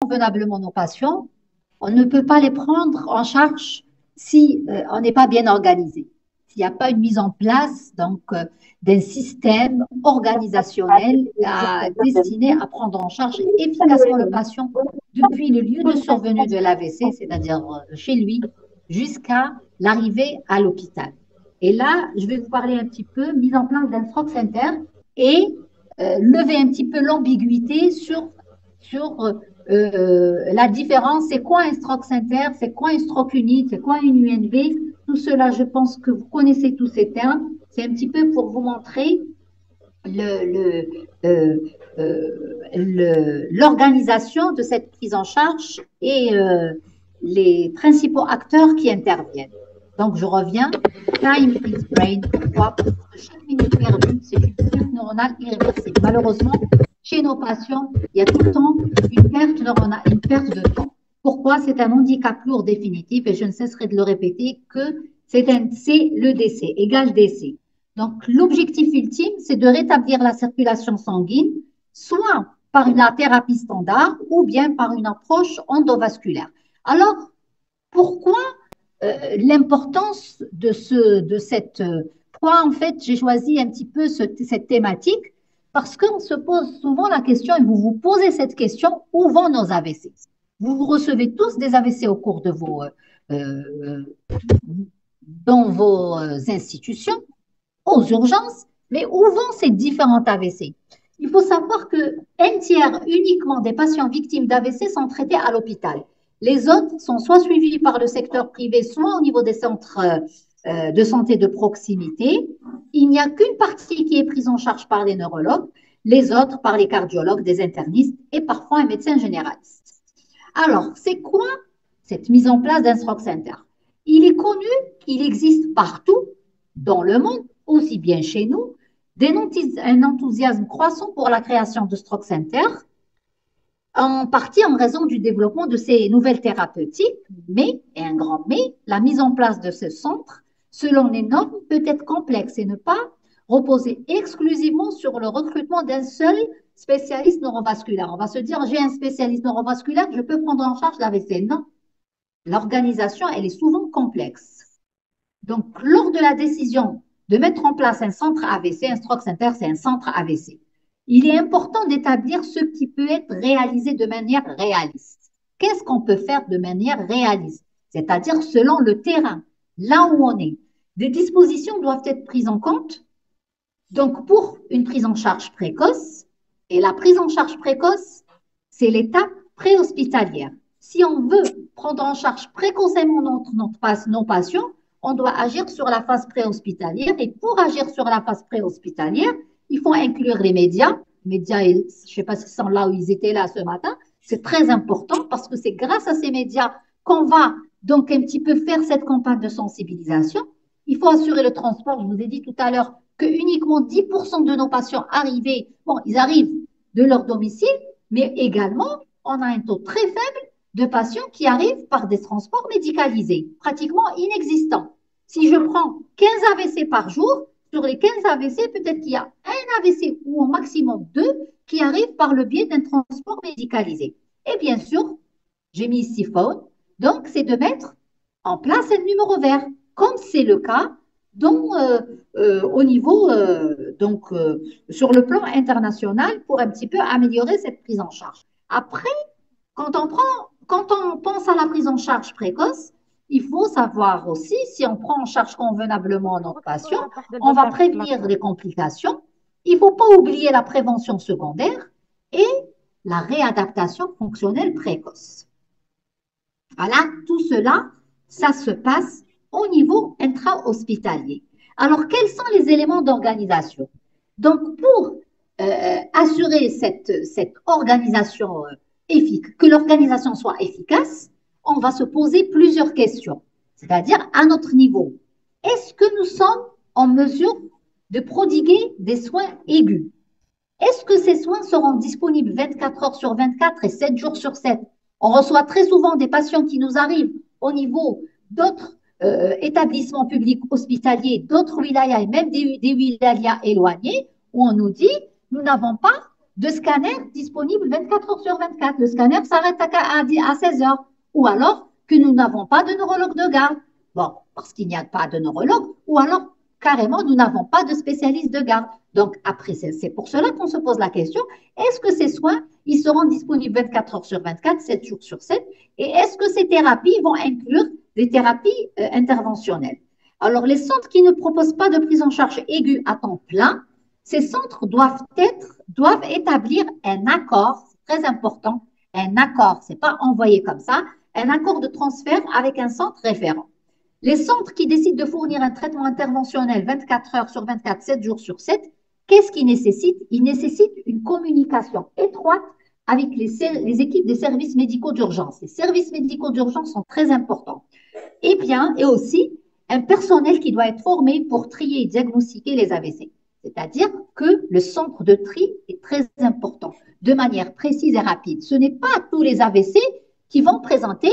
convenablement nos patients, on ne peut pas les prendre en charge si on n'est pas bien organisé. S'il n'y a pas une mise en place d'un système organisationnel destiné à prendre en charge efficacement le patient depuis le lieu de survenue de l'AVC, c'est-à-dire chez lui, jusqu'à l'arrivée à l'hôpital. Et là, je vais vous parler un petit peu mise en place d'un stroke center et lever un petit peu l'ambiguïté sur la différence. C'est quoi un stroke center? C'est quoi un stroke unit? C'est quoi une UNV? Tout cela, je pense que vous connaissez tous ces termes. C'est un petit peu pour vous montrer l'organisation de cette prise en charge et les principaux acteurs qui interviennent. Donc, je reviens. Time is brain. Pourquoi? Parce que chaque minute perdue, c'est une chute neuronale irréversible. Malheureusement, chez nos patients, il y a tout le temps une perte neuronale, une perte de temps. Pourquoi? C'est un handicap lourd définitif et je ne cesserai de le répéter que c'est le décès, égal décès. Donc, l'objectif ultime, c'est de rétablir la circulation sanguine, soit par la thérapie standard ou bien par une approche endovasculaire. Alors, pourquoi l'importance de cette... Pourquoi, en fait, j'ai choisi un petit peu cette thématique? Parce qu'on se pose souvent la question, et vous vous posez cette question, où vont nos AVC? Vous recevez tous des AVC au cours de dans vos institutions, aux urgences, mais où vont ces différents AVC? Il faut savoir qu'un tiers uniquement des patients victimes d'AVC sont traités à l'hôpital. Les autres sont soit suivis par le secteur privé, soit au niveau des centres de santé de proximité. Il n'y a qu'une partie qui est prise en charge par les neurologues, les autres par les cardiologues, des internistes et parfois un médecin généraliste. Alors, c'est quoi cette mise en place d'un stroke center? Il est connu qu'il existe partout dans le monde, aussi bien chez nous, un enthousiasme croissant pour la création de stroke centers, en partie en raison du développement de ces nouvelles thérapeutiques, mais, et un grand mais, la mise en place de ce centre, selon les normes, peut être complexe et ne pas reposer exclusivement sur le recrutement d'un seul spécialiste neurovasculaire. On va se dire, j'ai un spécialiste neurovasculaire, je peux prendre en charge l'AVC. Non, l'organisation, elle est souvent complexe. Donc, lors de la décision de mettre en place un centre AVC, un stroke center, c'est un centre AVC. Il est important d'établir ce qui peut être réalisé de manière réaliste. Qu'est-ce qu'on peut faire de manière réaliste? C'est-à-dire selon le terrain, là où on est. Des dispositions doivent être prises en compte. Donc, pour une prise en charge précoce, et la prise en charge précoce, c'est l'étape préhospitalière. Si on veut prendre en charge précocement nos patients, on doit agir sur la phase préhospitalière. Et pour agir sur la phase préhospitalière, il faut inclure les médias. Les médias, je ne sais pas s'ils sont là ou ils étaient là ce matin. C'est très important parce que c'est grâce à ces médias qu'on va donc un petit peu faire cette campagne de sensibilisation. Il faut assurer le transport. Je vous ai dit tout à l'heure que uniquement 10% de nos patients arrivés, bon, ils arrivent de leur domicile, mais également, on a un taux très faible de patients qui arrivent par des transports médicalisés, pratiquement inexistants. Si je prends 15 AVC par jour, sur les 15 AVC, peut-être qu'il y a un AVC ou au maximum deux qui arrivent par le biais d'un transport médicalisé. Et bien sûr, j'ai mis ici phone, donc c'est de mettre en place un numéro vert, comme c'est le cas au niveau, sur le plan international, pour un petit peu améliorer cette prise en charge. Après, quand on pense à la prise en charge précoce, il faut savoir aussi, si on prend en charge convenablement notre patient, on va prévenir les complications. Il ne faut pas oublier la prévention secondaire et la réadaptation fonctionnelle précoce. Voilà, tout cela, ça se passe au niveau intra-hospitalier. Alors, quels sont les éléments d'organisation? Donc, pour assurer cette organisation que l'organisation soit efficace, on va se poser plusieurs questions. C'est-à-dire, à notre niveau, est-ce que nous sommes en mesure de prodiguer des soins aigus? Est-ce que ces soins seront disponibles 24 heures sur 24 et 7 jours sur 7? On reçoit très souvent des patients qui nous arrivent au niveau d'autres établissements publics hospitaliers, d'autres wilayas et même des wilayas éloignés où on nous dit nous n'avons pas de scanners disponibles 24 heures sur 24. Le scanner s'arrête à 16 heures. Ou alors que nous n'avons pas de neurologue de garde. Bon, parce qu'il n'y a pas de neurologue. Ou alors, carrément, nous n'avons pas de spécialiste de garde. Donc, après, c'est pour cela qu'on se pose la question, est-ce que ces soins, ils seront disponibles 24 heures sur 24, 7 jours sur 7? Et est-ce que ces thérapies vont inclure des thérapies interventionnelles? Alors, les centres qui ne proposent pas de prise en charge aiguë à temps plein, ces centres doivent établir un accord, c'est très important, un accord, c'est pas envoyé comme ça, un accord de transfert avec un centre référent. Les centres qui décident de fournir un traitement interventionnel 24 heures sur 24, 7 jours sur 7, qu'est-ce qu'ils nécessitent? Ils nécessitent une communication étroite avec les équipes des services médicaux d'urgence. Les services médicaux d'urgence sont très importants. Et aussi un personnel qui doit être formé pour trier et diagnostiquer les AVC. C'est-à-dire que le centre de tri est très important, de manière précise et rapide. Ce n'est pas tous les AVC qui vont présenter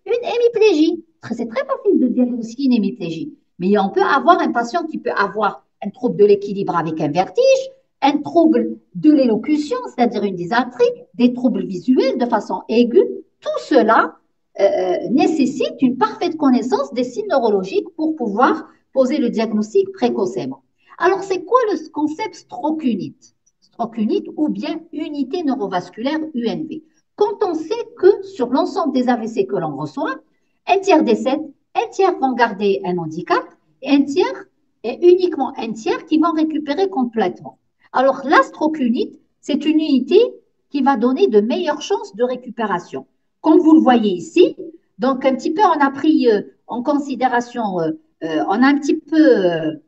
une hémiplégie. C'est très facile de diagnostiquer une hémiplégie. Mais on peut avoir un patient qui peut avoir un trouble de l'équilibre avec un vertige, un trouble de l'élocution, c'est-à-dire une dysarthrie, des troubles visuels de façon aiguë. Tout cela nécessite une parfaite connaissance des signes neurologiques pour pouvoir poser le diagnostic précocement. Alors, c'est quoi le concept stroke unit? Stroke unit ou bien unité neurovasculaire UNV. Quand on sait que sur l'ensemble des AVC que l'on reçoit, un tiers décèdent, un tiers vont garder un handicap, et un tiers, et uniquement un tiers qui vont récupérer complètement. Alors, la stroke unit, c'est une unité qui va donner de meilleures chances de récupération. Comme vous le voyez ici, donc un petit peu on a pris en considération, on a un petit peu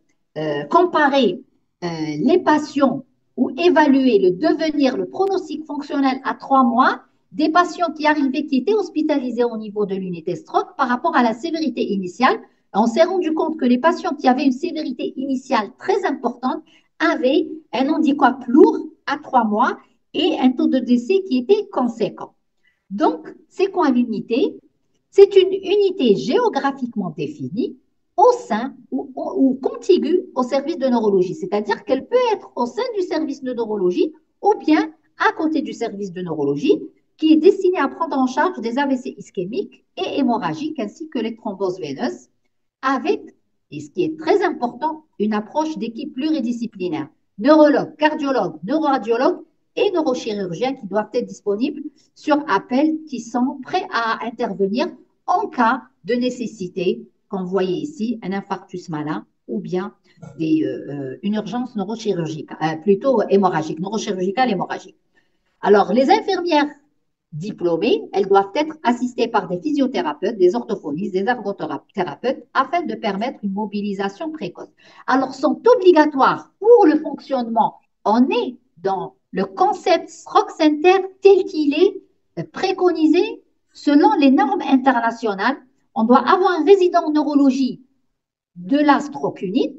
comparé les patients ou évaluer le devenir, le pronostic fonctionnel à 3 mois des patients qui arrivaient, qui étaient hospitalisés au niveau de l'unité stroke par rapport à la sévérité initiale. On s'est rendu compte que les patients qui avaient une sévérité initiale très importante avaient un handicap lourd à 3 mois et un taux de décès qui était conséquent. Donc, c'est quoi l'unité? C'est une unité géographiquement définie au sein ou contiguë au service de neurologie, c'est-à-dire qu'elle peut être au sein du service de neurologie ou bien à côté du service de neurologie qui est destiné à prendre en charge des AVC ischémiques et hémorragiques ainsi que les thromboses veineuses avec, et ce qui est très important, une approche d'équipe pluridisciplinaire. Neurologue, cardiologue, neuroradiologue et neurochirurgiens qui doivent être disponibles sur appel, qui sont prêts à intervenir en cas de nécessité, comme vous voyez ici, un infarctus malin ou bien une urgence neurochirurgicale, plutôt hémorragique, neurochirurgicale hémorragique. Alors, les infirmières diplômées, elles doivent être assistées par des physiothérapeutes, des orthophonistes, des ergothérapeutes afin de permettre une mobilisation précoce. Alors, sont obligatoires pour le fonctionnement. On est dans le concept Stroke Center tel qu'il est préconisé selon les normes internationales. On doit avoir un résident en neurologie de la Stroke Unit,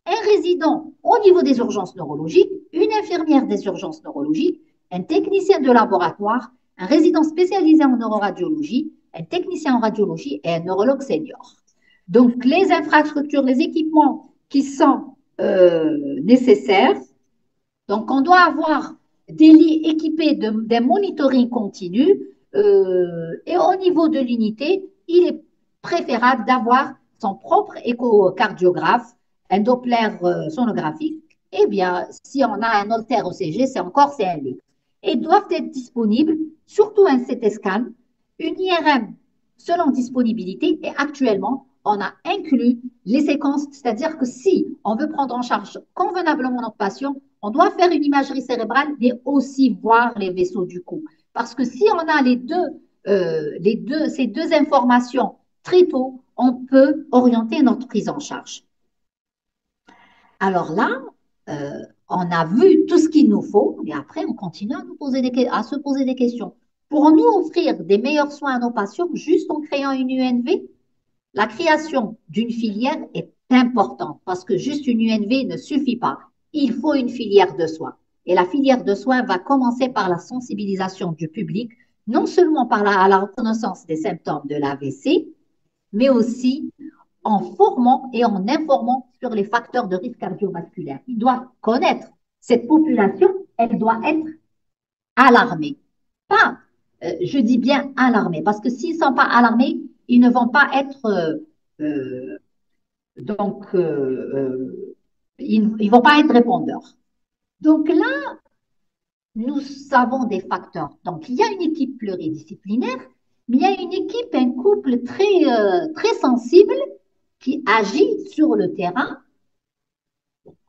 un résident au niveau des urgences neurologiques, une infirmière des urgences neurologiques, un technicien de laboratoire, un résident spécialisé en neuroradiologie, un technicien en radiologie et un neurologue senior. Donc, les infrastructures, les équipements qui sont nécessaires, donc on doit avoir des lits équipés d'un monitoring continu et au niveau de l'unité, il est préférable d'avoir son propre échocardiographe, un Doppler sonographique, et bien, si on a un Holter OCG, c'est un luxe. Et doivent être disponibles, surtout un CT scan, une IRM selon disponibilité, et actuellement, on a inclus les séquences, c'est-à-dire que si on veut prendre en charge convenablement notre patient, on doit faire une imagerie cérébrale, mais aussi voir les vaisseaux du cou. Parce que si on a ces deux informations très tôt, on peut orienter notre prise en charge. Alors là, on a vu tout ce qu'il nous faut, et après, on continue à se poser des questions. Pourrons-nous offrir des meilleurs soins à nos patients juste en créant une UNV? La création d'une filière est importante parce que juste une UNV ne suffit pas. Il faut une filière de soins. Et la filière de soins va commencer par la sensibilisation du public, non seulement par la reconnaissance des symptômes de l'AVC, mais aussi en formant et en informant sur les facteurs de risque cardiovasculaire. Ils doivent connaître cette population, elle doit être alarmés. Pas, je dis bien alarmés, parce que s'ils ne sont pas alarmés, ils ne vont pas être, euh, donc, ils ne vont pas être répondeurs. Donc là, nous avons des facteurs. Donc, il y a une équipe pluridisciplinaire, mais il y a une équipe, un couple très sensible qui agit sur le terrain.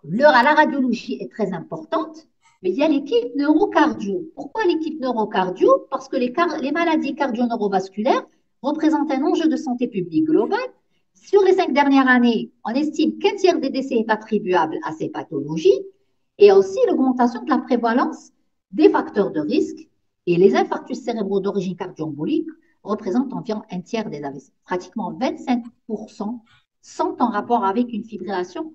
L'heure à la radiologie est très importante, mais il y a l'équipe neurocardio. Pourquoi l'équipe neurocardio? Parce que les maladies cardio-neurovasculaires représentent un enjeu de santé publique globale. Sur les 5 dernières années, on estime qu'un tiers des décès est attribuable à ces pathologies et aussi l'augmentation de la prévalence des facteurs de risque. Et les infarctus cérébraux d'origine cardio-embolique représentent environ un tiers des AVC. Pratiquement 25% sont en rapport avec une fibrillation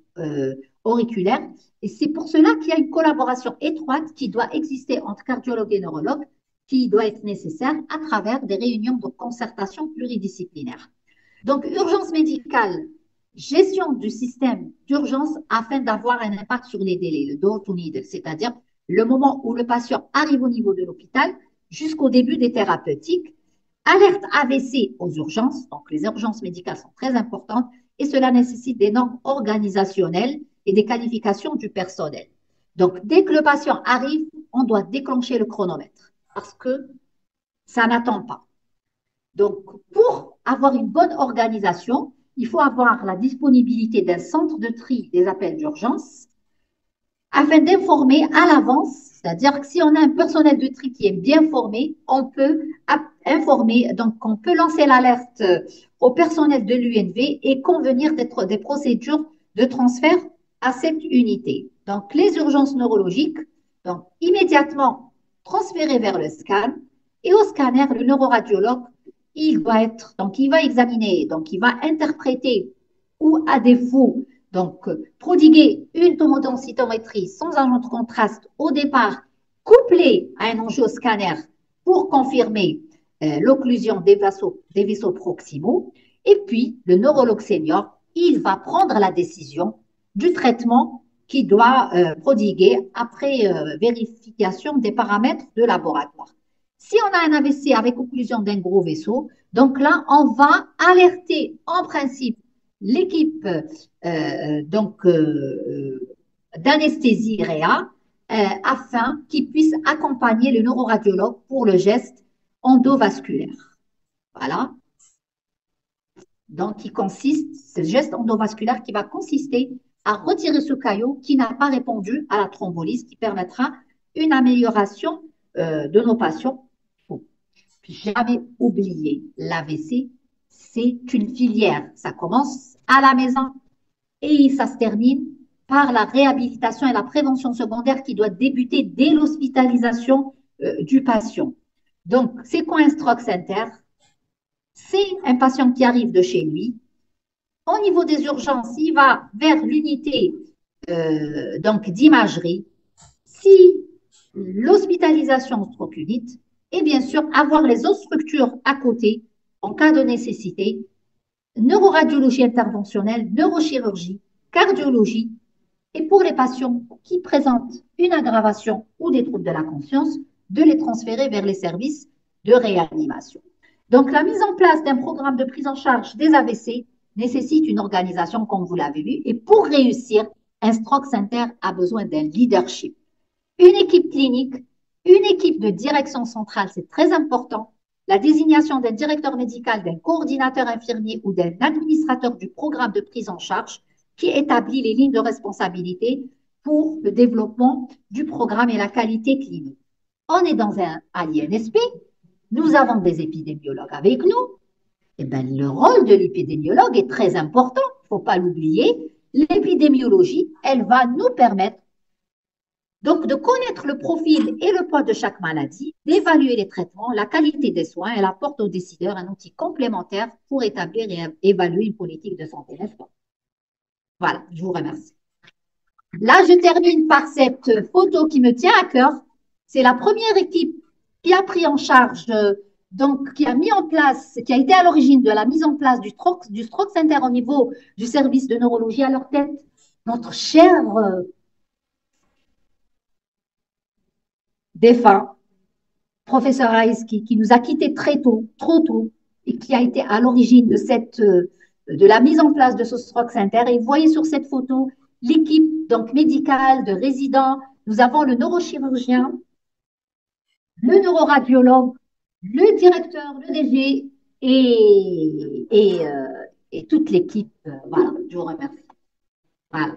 auriculaire. Et c'est pour cela qu'il y a une collaboration étroite qui doit exister entre cardiologues et neurologues, qui doit être nécessaire à travers des réunions de concertation pluridisciplinaire. Donc, urgence médicale, gestion du système d'urgence afin d'avoir un impact sur les délais, le door to needle, c'est-à-dire le moment où le patient arrive au niveau de l'hôpital jusqu'au début des thérapeutiques. Alerte AVC aux urgences, donc les urgences médicales sont très importantes et cela nécessite des normes organisationnelles et des qualifications du personnel. Donc, dès que le patient arrive, on doit déclencher le chronomètre parce que ça n'attend pas. Donc, pour avoir une bonne organisation, il faut avoir la disponibilité d'un centre de tri des appels d'urgence afin d'informer à l'avance, c'est-à-dire que si on a un personnel de tri qui est bien formé, on peut informer, donc on peut lancer l'alerte au personnel de l'UNV et convenir des procédures de transfert à cette unité. Donc, les urgences neurologiques, donc immédiatement transférées vers le scan et au scanner, le neuroradiologue, il va examiner, donc il va interpréter ou à défaut donc, prodiguer une tomodensitométrie sans agent de contraste au départ, couplée à un enjeu scanner pour confirmer l'occlusion des vaisseaux proximaux. Et puis, le neurologue senior, il va prendre la décision du traitement qu'il doit prodiguer après vérification des paramètres de laboratoire. Si on a un AVC avec occlusion d'un gros vaisseau, donc là, on va alerter en principe l'équipe d'anesthésie réa afin qu'il puisse accompagner le neuroradiologue pour le geste endovasculaire. Voilà. Donc, c'est le geste endovasculaire qui va consister à retirer ce caillot qui n'a pas répondu à la thrombolyse, qui permettra une amélioration de nos patients. Faut jamais oublier l'AVC, c'est une filière. Ça commence à la maison et ça se termine par la réhabilitation et la prévention secondaire qui doit débuter dès l'hospitalisation du patient. Donc, c'est quoi un stroke center? C'est un patient qui arrive de chez lui. Au niveau des urgences, il va vers l'unité d'imagerie. Si l'hospitalisation stroke unit, et bien sûr avoir les autres structures à côté en cas de nécessité, neuroradiologie interventionnelle, neurochirurgie, cardiologie, et pour les patients qui présentent une aggravation ou des troubles de la conscience, de les transférer vers les services de réanimation. Donc, la mise en place d'un programme de prise en charge des AVC nécessite une organisation, comme vous l'avez vu, et pour réussir, un stroke center a besoin d'un leadership. Une équipe clinique, une équipe de direction centrale, c'est très important. La désignation d'un directeur médical, d'un coordinateur infirmier ou d'un administrateur du programme de prise en charge qui établit les lignes de responsabilité pour le développement du programme et la qualité clinique. On est dans à l'INSP, nous avons des épidémiologues avec nous. Eh bien, le rôle de l'épidémiologue est très important, il ne faut pas l'oublier. L'épidémiologie, elle va nous permettre donc de connaître le profil et le poids de chaque maladie, d'évaluer les traitements, la qualité des soins. Elle apporte aux décideurs un outil complémentaire pour établir et évaluer une politique de santé, n'est-ce pas? Voilà, je vous remercie. Là, je termine par cette photo qui me tient à cœur. C'est la première équipe qui a pris en charge, donc qui a mis en place, qui a été à l'origine de la mise en place du stroke center au niveau du service de neurologie à leur tête. Notre cher défunt, professeur Raïs qui nous a quittés très tôt, trop tôt, et qui a été à l'origine de la mise en place de ce Stroke Center. Et vous voyez sur cette photo l'équipe donc médicale de résidents. Nous avons le neurochirurgien, le neuroradiologue, le directeur, le DG et toute l'équipe. Voilà, je vous remercie. Voilà.